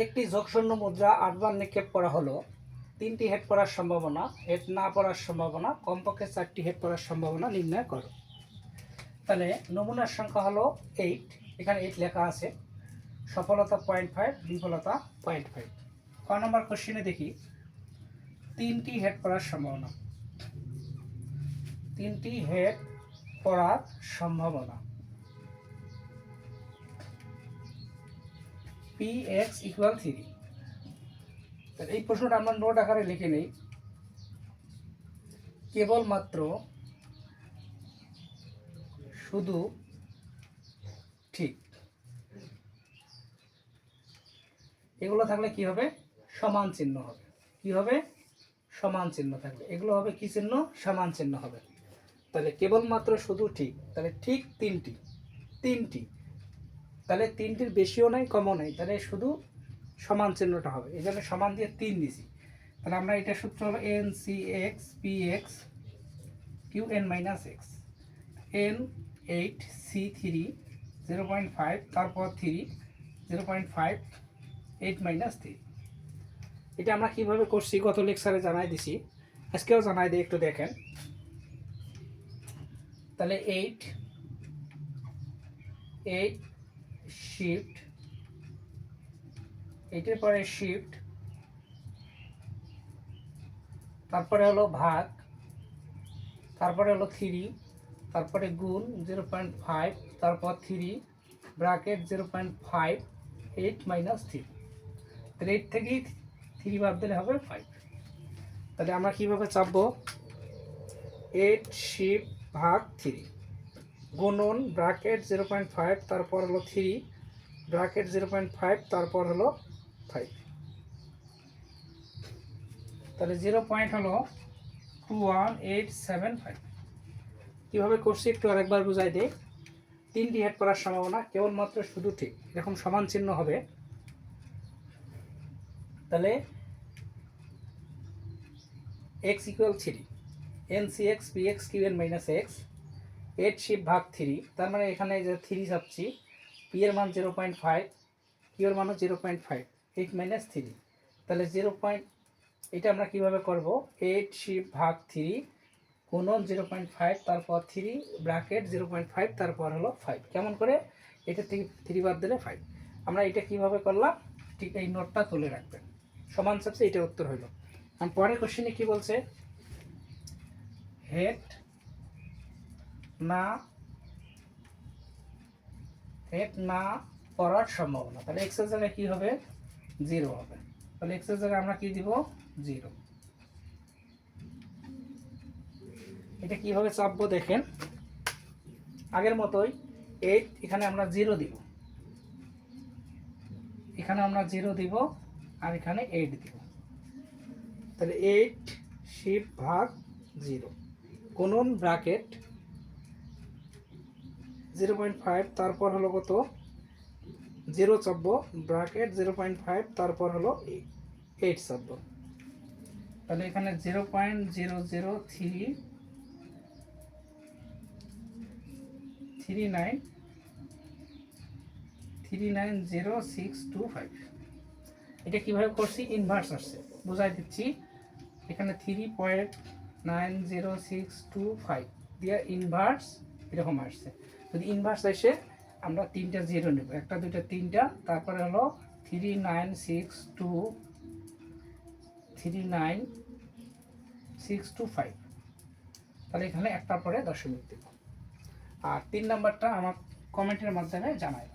একটি যোগশূন্য মুদ্রা 8 বার নিক্ষেপ করা হলো। 3টি হেড পড়ার সম্ভাবনা, হেড না পড়ার সম্ভাবনা, কমপক্ষে 4টি হেড পড়ার সম্ভাবনা নির্ণয় করো। তাহলে নমুনার সংখ্যা হলো 8, এখানে 8 লেখা আছে। সফলতা 0.5, বিফলতা 0.5। ক নম্বর কোশ্চেনে দেখি 3টি হেড পড়ার সম্ভাবনা। 3টি হেড পড়ার সম্ভাবনা px = 3। তাহলে এই প্রশ্নটা আমরা নোট আকারে লিখে নেই। কেবলমাত্র শুধু ঠিক, এগুলো থাকলে কি হবে? সমান চিহ্ন হবে। কি হবে? সমান চিহ্ন থাকবে। এগুলো হবে কি চিহ্ন? সমান চিহ্ন হবে। তাহলে কেবলমাত্র শুধু ঠিক, তাহলে ঠিক 3টি, তাহলে 3টির বেশিও নাই কমও নাই, তাহলে শুধু সমান চিহ্নটা হবে। এই জন্য সমান দিয়ে 3 দিছি। তাহলে আমরা এটা সূত্র হলো NCX PX Qn-x, N8 C3 0.5, তারপর 3 0.5 8 - 3। এটা আমরা কিভাবে করছি গত লেকচারে জানাই দিছি, আজকেও জানাই দিই, একটু দেখেন। তাহলে 8 শিফট, 8-এর পরে শিফট, তারপরে হলো ভাগ, তারপরে হলো 3, তারপরে গুণ 0.5, তারপর 3 ব্র্যাকেট 0.5 8 - 3। তাহলে 8 থেকেই 3 বাদ দিলে হবে 5। তাহলে আমরা কীভাবে চাপবো? 8 শিফট ভাগ 3 গুণন ব্র্যাকেট 0.5, তারপর হলো 3 ব্র্যাকেট 0.5, তারপর হলো 5। তাহলে 0 পয়েন্ট হলো 21875। কীভাবে করছি একটু আরেকবার বুঝাই দিই। 3টি হেড পড়ার সম্ভাবনা, কেবলমাত্র শুধু ঠিক, এরকম সমান চিহ্ন হবে। তাহলে x = 3, NCX PX Qn-x, 8 shift ভাগ 3, তার মানে এখানে যে 3 চাচ্ছি, p এর মান 0.5, q এর মানও 0.5 8 - 3। তাহলে 0. এটা আমরা কিভাবে করব? 8 শিফট ভাগ 3 গুণন 0.5, তারপর 3 ব্র্যাকেট 0.5, তারপর হলো 5। কেমন করে? এটা থেকে 3 বাদ দিলে 5। আমরা এটা কিভাবে করলাম ঠিক এই নোটটা তুলে রাখবেন। সমান চাপছে, এটা উত্তর হইল। আর পরের কোশ্চেনে কি বলছে? হেড না পড়ার সম্ভাবনা। তাহলে x এর জায়গায় কি হবে? 0 হবে। তাহলে x এর জায়গায় আমরা কি দিব? 0। এটা কিভাবে চাপবো দেখেন, আগের মতোই 8, এখানে আমরা 0 দিব, এখানে আমরা 0 দিব, আর এখানে 8 দিব। তাহলে 8 শিফট ভাগ 0 গুণন ব্র্যাকেট 0.5, তারপর হলো কত? 0 চাপবো, ব্র্যাকেট 0.5, তারপর হলো 8 চাপবো। তাহলে এখানে 0.003390625। এটা কিভাবে করছি? ইনভার্স আসছে, বুঝাই দিচ্ছি। এখানে 3.90625 দিয়ে ইনভার্স এরকম আসছে। যদি ইনভার্স আসে আমরা 3টা 0 নেব, 1 2 3, তারপরে হলো 39625। তাহলে এখানে একটার পরে দশমিক দেব। আর 3 নাম্বারটা আমার কমেন্টের মাধ্যমে জানাই।